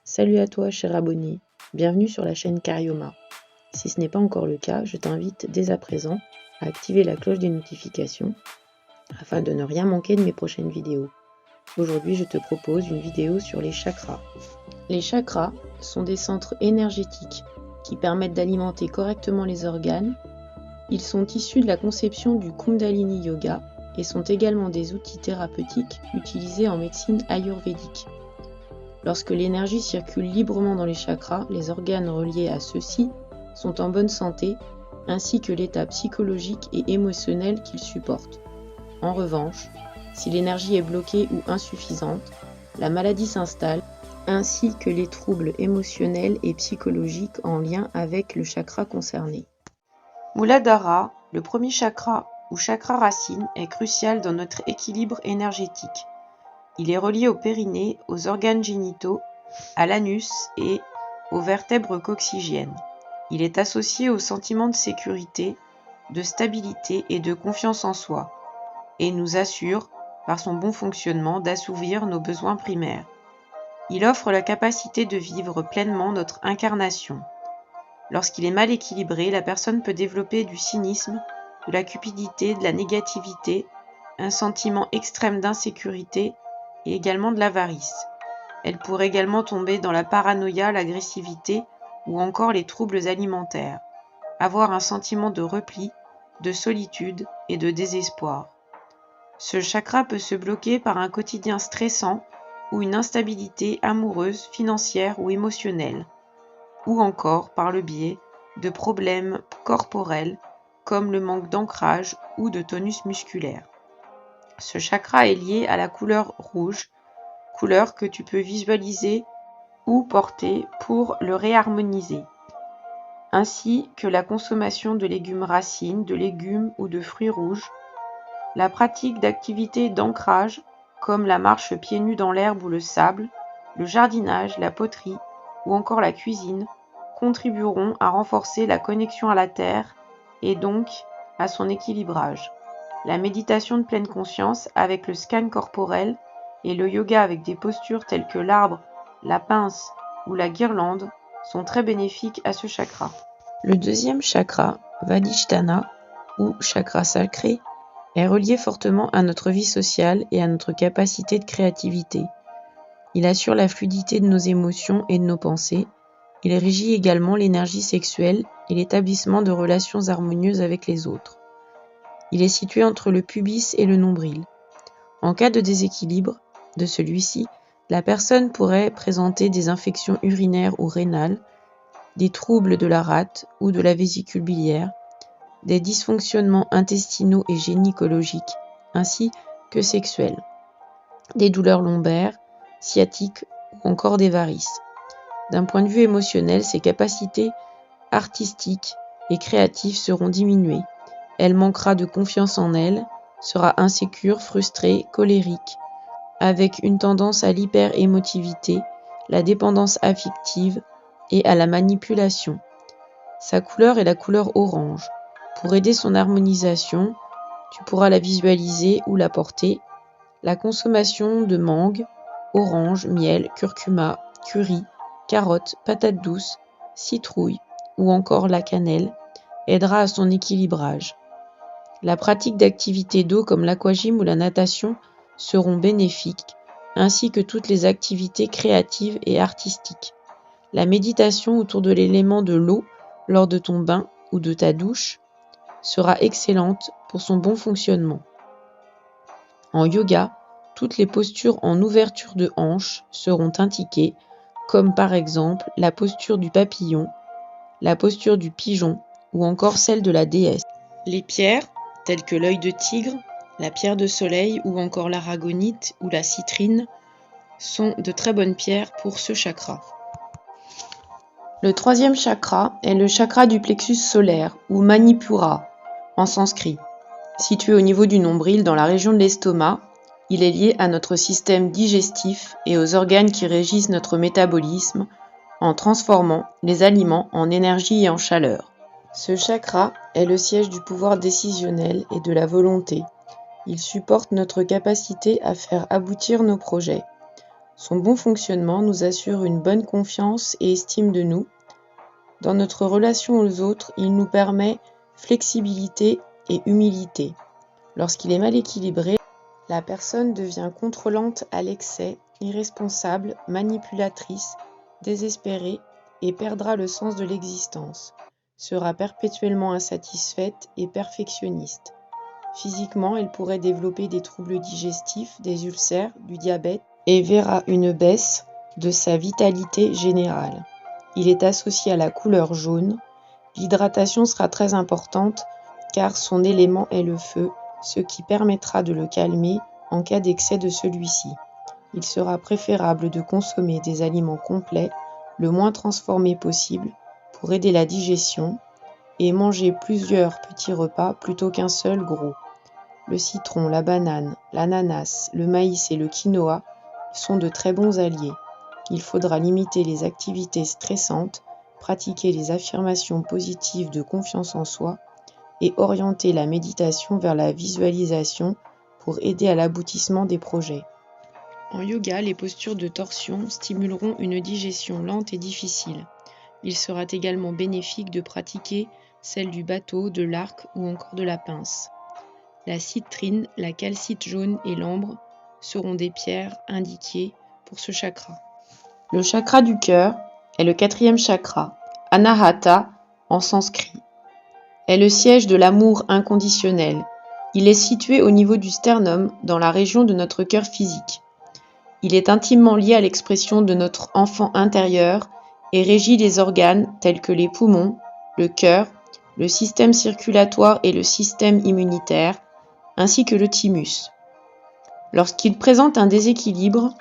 Salut à toi, cher abonné. Bienvenue sur la chaîne Carioma. Si ce n'est pas encore le cas, je t'invite dès à présent à activer la cloche des notifications afin de ne rien manquer de mes prochaines vidéos. Aujourd'hui, je te propose une vidéo sur les chakras. Les chakras sont des centres énergétiques qui permettent d'alimenter correctement les organes. Ils sont issus de la conception du Kundalini Yoga et sont également des outils thérapeutiques utilisés en médecine ayurvédique. Lorsque l'énergie circule librement dans les chakras, les organes reliés à ceux-ci sont en bonne santé, ainsi que l'état psychologique et émotionnel qu'ils supportent. En revanche, si l'énergie est bloquée ou insuffisante, la maladie s'installe, ainsi que les troubles émotionnels et psychologiques en lien avec le chakra concerné. Muladhara, le premier chakra ou chakra racine, est crucial dans notre équilibre énergétique. Il est relié au périnée, aux organes génitaux, à l'anus et aux vertèbres coccygiennes. Il est associé au sentiment de sécurité, de stabilité et de confiance en soi, et nous assure, par son bon fonctionnement, d'assouvir nos besoins primaires. Il offre la capacité de vivre pleinement notre incarnation. Lorsqu'il est mal équilibré, la personne peut développer du cynisme, de la cupidité, de la négativité, un sentiment extrême d'insécurité et également de l'avarice. Elle pourrait également tomber dans la paranoïa, l'agressivité ou encore les troubles alimentaires, avoir un sentiment de repli, de solitude et de désespoir. Ce chakra peut se bloquer par un quotidien stressant ou une instabilité amoureuse, financière ou émotionnelle, ou encore par le biais de problèmes corporels comme le manque d'ancrage ou de tonus musculaire. Ce chakra est lié à la couleur rouge, couleur que tu peux visualiser ou porter pour le réharmoniser, ainsi que la consommation de légumes racines, de légumes ou de fruits rouges, la pratique d'activités d'ancrage comme la marche pieds nus dans l'herbe ou le sable, le jardinage, la poterie ou encore la cuisine contribueront à renforcer la connexion à la terre et donc à son équilibrage. La méditation de pleine conscience avec le scan corporel et le yoga avec des postures telles que l'arbre, la pince ou la guirlande sont très bénéfiques à ce chakra. Le deuxième chakra, Vadhisthana ou chakra sacré, est relié fortement à notre vie sociale et à notre capacité de créativité. Il assure la fluidité de nos émotions et de nos pensées. Il régit également l'énergie sexuelle et l'établissement de relations harmonieuses avec les autres. Il est situé entre le pubis et le nombril. En cas de déséquilibre de celui-ci, la personne pourrait présenter des infections urinaires ou rénales, des troubles de la rate ou de la vésicule biliaire, des dysfonctionnements intestinaux et gynécologiques, ainsi que sexuels, des douleurs lombaires, sciatiques ou encore des varices. D'un point de vue émotionnel, ses capacités artistiques et créatives seront diminuées. Elle manquera de confiance en elle, sera insécure, frustrée, colérique, avec une tendance à l'hyper-émotivité, la dépendance affective et à la manipulation. Sa couleur est la couleur orange. Pour aider son harmonisation, tu pourras la visualiser ou la porter. La consommation de mangue, orange, miel, curcuma, curry, carottes, patates douces, citrouille ou encore la cannelle aidera à son équilibrage. La pratique d'activités d'eau comme l'aquagym ou la natation seront bénéfiques, ainsi que toutes les activités créatives et artistiques. La méditation autour de l'élément de l'eau lors de ton bain ou de ta douche sera excellente pour son bon fonctionnement. En yoga, toutes les postures en ouverture de hanche seront indiquées, comme par exemple la posture du papillon, la posture du pigeon ou encore celle de la déesse. Les pierres, telles que l'œil de tigre, la pierre de soleil ou encore l'aragonite ou la citrine, sont de très bonnes pierres pour ce chakra. Le troisième chakra est le chakra du plexus solaire ou Manipura en sanskrit. Situé au niveau du nombril dans la région de l'estomac, il est lié à notre système digestif et aux organes qui régissent notre métabolisme en transformant les aliments en énergie et en chaleur. Ce chakra est le siège du pouvoir décisionnel et de la volonté. Il supporte notre capacité à faire aboutir nos projets. Son bon fonctionnement nous assure une bonne confiance et estime de nous. Dans notre relation aux autres, il nous permet flexibilité et humilité. Lorsqu'il est mal équilibré, la personne devient contrôlante à l'excès, irresponsable, manipulatrice, désespérée et perdra le sens de l'existence, sera perpétuellement insatisfaite et perfectionniste. Physiquement, elle pourrait développer des troubles digestifs, des ulcères, du diabète et verra une baisse de sa vitalité générale. Il est associé à la couleur jaune. L'hydratation sera très importante car son élément est le feu, ce qui permettra de le calmer en cas d'excès de celui-ci. Il sera préférable de consommer des aliments complets, le moins transformés possible, pour aider la digestion et manger plusieurs petits repas plutôt qu'un seul gros. Le citron, la banane, l'ananas, le maïs et le quinoa sont de très bons alliés. Il faudra limiter les activités stressantes, pratiquer les affirmations positives de confiance en soi et orienter la méditation vers la visualisation pour aider à l'aboutissement des projets. En yoga, les postures de torsion stimuleront une digestion lente et difficile. Il sera également bénéfique de pratiquer celle du bateau, de l'arc ou encore de la pince. La citrine, la calcite jaune et l'ambre seront des pierres indiquées pour ce chakra. Le chakra du cœur est le 4e chakra, Anahata en sanskrit. Est le siège de l'amour inconditionnel. Il est situé au niveau du sternum, dans la région de notre cœur physique. Il est intimement lié à l'expression de notre enfant intérieur et régit les organes tels que les poumons, le cœur, le système circulatoire et le système immunitaire, ainsi que le thymus. Lorsqu'il présente un déséquilibre,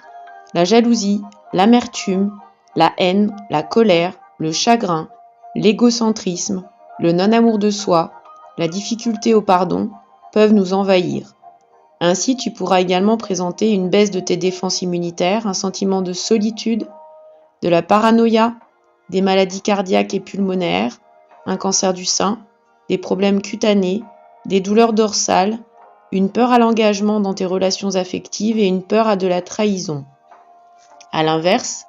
la jalousie, l'amertume, la haine, la colère, le chagrin, l'égocentrisme, le non-amour de soi, la difficulté au pardon peuvent nous envahir. Ainsi, tu pourras également présenter une baisse de tes défenses immunitaires, un sentiment de solitude, de la paranoïa, des maladies cardiaques et pulmonaires, un cancer du sein, des problèmes cutanés, des douleurs dorsales, une peur à l'engagement dans tes relations affectives et une peur à de la trahison. À l'inverse,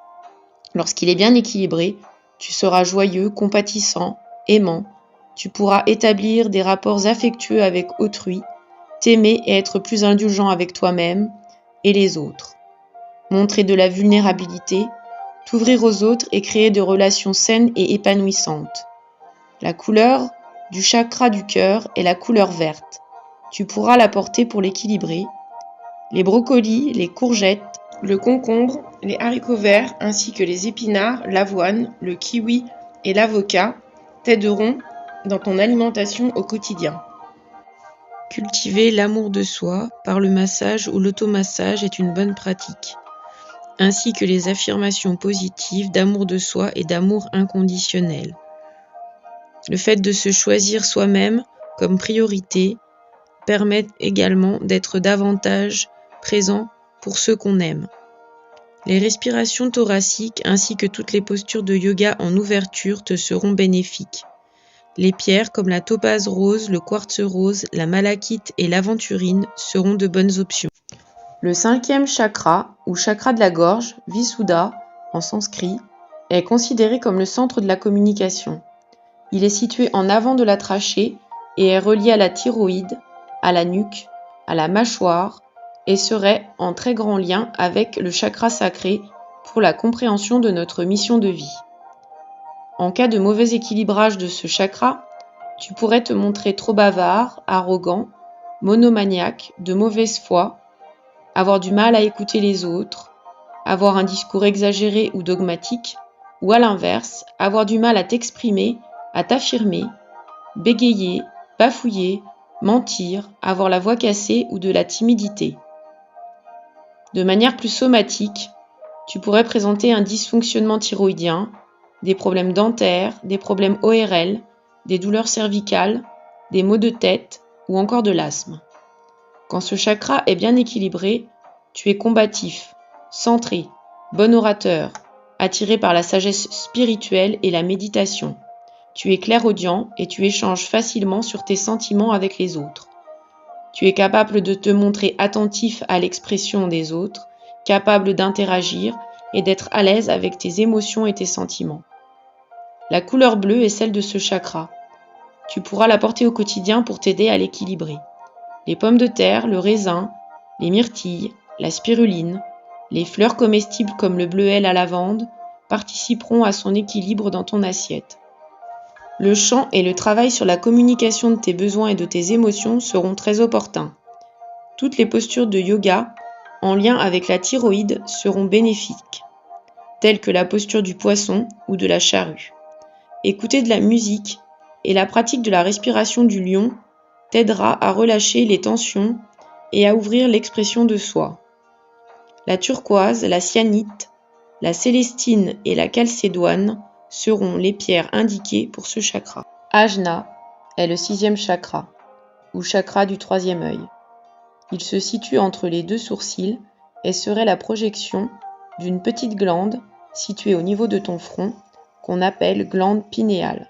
lorsqu'il est bien équilibré, tu seras joyeux, compatissant, aimant. Tu pourras établir des rapports affectueux avec autrui, t'aimer et être plus indulgent avec toi-même et les autres. Montrer de la vulnérabilité, t'ouvrir aux autres et créer des relations saines et épanouissantes. La couleur du chakra du cœur est la couleur verte. Tu pourras la porter pour l'équilibrer. Les brocolis, les courgettes, le concombre, les haricots verts ainsi que les épinards, l'avoine, le kiwi et l'avocat t'aideront dans ton alimentation au quotidien. Cultiver l'amour de soi par le massage ou l'automassage est une bonne pratique, ainsi que les affirmations positives d'amour de soi et d'amour inconditionnel. Le fait de se choisir soi-même comme priorité permet également d'être davantage présent pour ceux qu'on aime. Les respirations thoraciques ainsi que toutes les postures de yoga en ouverture te seront bénéfiques. Les pierres comme la topaze rose, le quartz rose, la malachite et l'aventurine seront de bonnes options. Le 5e chakra, ou chakra de la gorge, Visuddha en sanskrit, est considéré comme le centre de la communication. Il est situé en avant de la trachée et est relié à la thyroïde, à la nuque, à la mâchoire et serait en très grand lien avec le chakra sacré pour la compréhension de notre mission de vie. En cas de mauvais équilibrage de ce chakra, tu pourrais te montrer trop bavard, arrogant, monomaniaque, de mauvaise foi, avoir du mal à écouter les autres, avoir un discours exagéré ou dogmatique, ou à l'inverse, avoir du mal à t'exprimer, à t'affirmer, bégayer, bafouiller, mentir, avoir la voix cassée ou de la timidité. De manière plus somatique, tu pourrais présenter un dysfonctionnement thyroïdien, des problèmes dentaires, des problèmes ORL, des douleurs cervicales, des maux de tête ou encore de l'asthme. Quand ce chakra est bien équilibré, tu es combatif, centré, bon orateur, attiré par la sagesse spirituelle et la méditation. Tu es clairaudient et tu échanges facilement sur tes sentiments avec les autres. Tu es capable de te montrer attentif à l'expression des autres capable d'interagir et d'être à l'aise avec tes émotions et tes sentiments. La couleur bleue est celle de ce chakra. Tu pourras la porter au quotidien pour t'aider à l'équilibrer. Les pommes de terre, le raisin, les myrtilles, la spiruline, les fleurs comestibles comme le bleuet, la lavande, participeront à son équilibre dans ton assiette. Le chant et le travail sur la communication de tes besoins et de tes émotions seront très opportuns. Toutes les postures de yoga en lien avec la thyroïde seront bénéfiques, telles que la posture du poisson ou de la charrue. Écouter de la musique et la pratique de la respiration du lion t'aidera à relâcher les tensions et à ouvrir l'expression de soi. La turquoise, la cyanite, la célestine et la calcédoine seront les pierres indiquées pour ce chakra. Ajna est le 6e chakra, ou chakra du 3e œil. Il se situe entre les 2 sourcils et serait la projection d'une petite glande située au niveau de ton front qu'on appelle glande pinéale.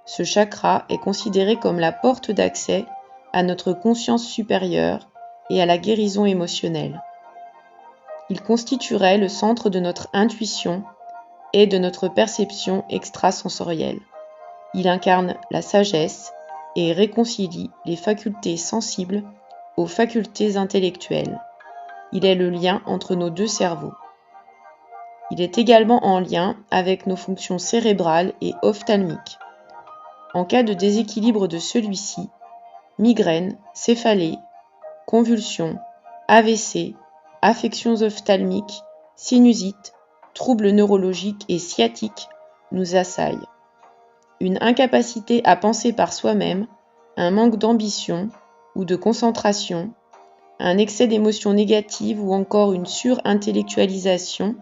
Ce chakra est considéré comme la porte d'accès à notre conscience supérieure et à la guérison émotionnelle. Il constituerait le centre de notre intuition et de notre perception extrasensorielle. Il incarne la sagesse et réconcilie les facultés sensibles aux facultés intellectuelles. Il est le lien entre nos 2 cerveaux. Il est également en lien avec nos fonctions cérébrales et ophtalmiques. En cas de déséquilibre de celui-ci, migraine, céphalée, convulsions, AVC, affections ophtalmiques, sinusite, troubles neurologiques et sciatiques nous assaillent. Une incapacité à penser par soi-même, un manque d'ambition ou de concentration, un excès d'émotions négatives ou encore une surintellectualisation,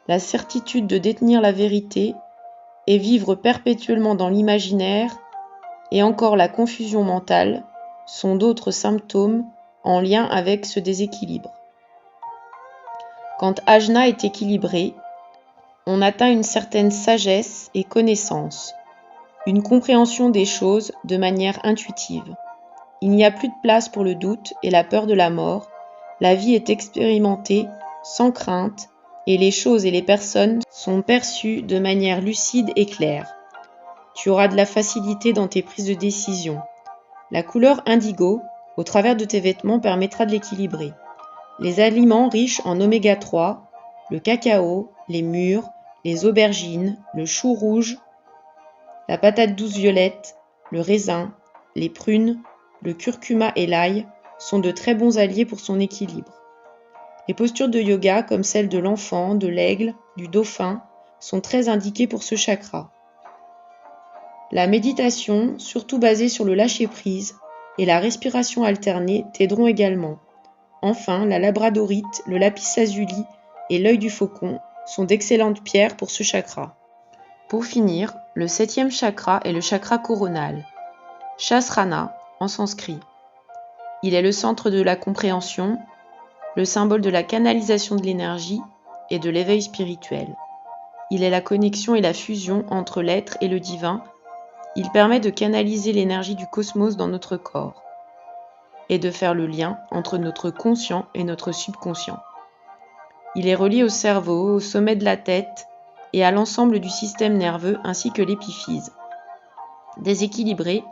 la certitude de détenir la vérité et vivre perpétuellement dans l'imaginaire et encore la confusion mentale sont d'autres symptômes en lien avec ce déséquilibre. Quand Ajna est équilibré, on atteint une certaine sagesse et connaissance, une compréhension des choses de manière intuitive. Il n'y a plus de place pour le doute et la peur de la mort, la vie est expérimentée sans crainte et les choses et les personnes sont perçues de manière lucide et claire. Tu auras de la facilité dans tes prises de décision. La couleur indigo, au travers de tes vêtements, permettra de l'équilibrer. Les aliments riches en oméga 3, le cacao, les mûres, les aubergines, le chou rouge, la patate douce violette, le raisin, les prunes, le curcuma et l'ail sont de très bons alliés pour son équilibre. Les postures de yoga comme celles de l'enfant, de l'aigle, du dauphin sont très indiquées pour ce chakra. La méditation, surtout basée sur le lâcher-prise, et la respiration alternée t'aideront également. Enfin, la labradorite, le lapis lazuli et l'œil du faucon sont d'excellentes pierres pour ce chakra. Pour finir, le 7e chakra est le chakra coronal, Shasrana en sanskrit. Il est le centre de la compréhension, le symbole de la canalisation de l'énergie et de l'éveil spirituel. Il est la connexion et la fusion entre l'être et le divin. Il permet de canaliser l'énergie du cosmos dans notre corps et de faire le lien entre notre conscient et notre subconscient. Il est relié au cerveau, au sommet de la tête et à l'ensemble du système nerveux ainsi que l'épiphyse. Déséquilibré,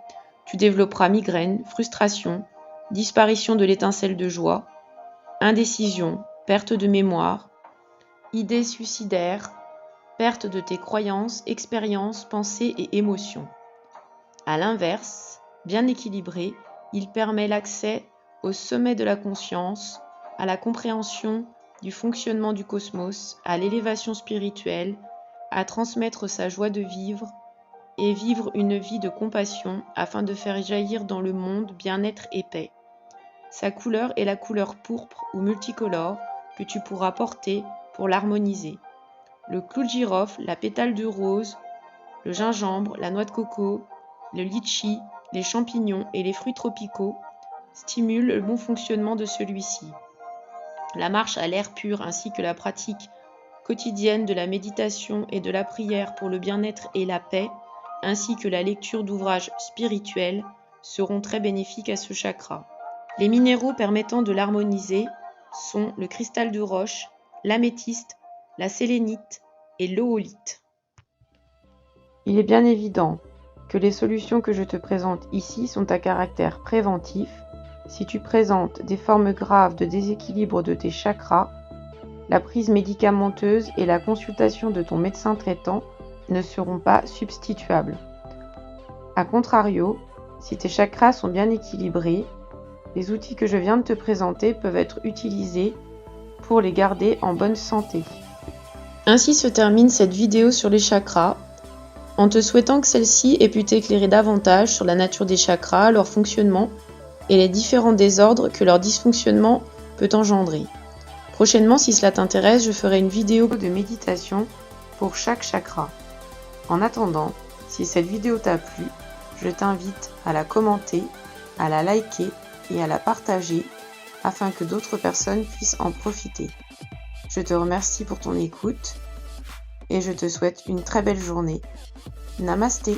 tu développeras migraine, frustration, disparition de l'étincelle de joie, indécision, perte de mémoire, idées suicidaires, perte de tes croyances, expériences, pensées et émotions. À l'inverse, bien équilibré, il permet l'accès au sommet de la conscience, à la compréhension du fonctionnement du cosmos, à l'élévation spirituelle, à transmettre sa joie de vivre et vivre une vie de compassion afin de faire jaillir dans le monde bien-être et paix. Sa couleur est la couleur pourpre ou multicolore que tu pourras porter pour l'harmoniser. Le clou de girofle, la pétale de rose, le gingembre, la noix de coco, le litchi, les champignons et les fruits tropicaux stimulent le bon fonctionnement de celui-ci. La marche à l'air pur ainsi que la pratique quotidienne de la méditation et de la prière pour le bien-être et la paix, ainsi que la lecture d'ouvrages spirituels seront très bénéfiques à ce chakra. Les minéraux permettant de l'harmoniser sont le cristal de roche, l'améthyste, la sélénite et l'oolite. Il est bien évident que les solutions que je te présente ici sont à caractère préventif. Si tu présentes des formes graves de déséquilibre de tes chakras, la prise médicamenteuse et la consultation de ton médecin traitant ne seront pas substituables. A contrario, si tes chakras sont bien équilibrés, les outils que je viens de te présenter peuvent être utilisés pour les garder en bonne santé. Ainsi se termine cette vidéo sur les chakras, en te souhaitant que celle-ci ait pu t'éclairer davantage sur la nature des chakras, leur fonctionnement et les différents désordres que leur dysfonctionnement peut engendrer. Prochainement, si cela t'intéresse, je ferai une vidéo de méditation pour chaque chakra. En attendant, si cette vidéo t'a plu, je t'invite à la commenter, à la liker et à la partager afin que d'autres personnes puissent en profiter. Je te remercie pour ton écoute et je te souhaite une très belle journée. Namasté.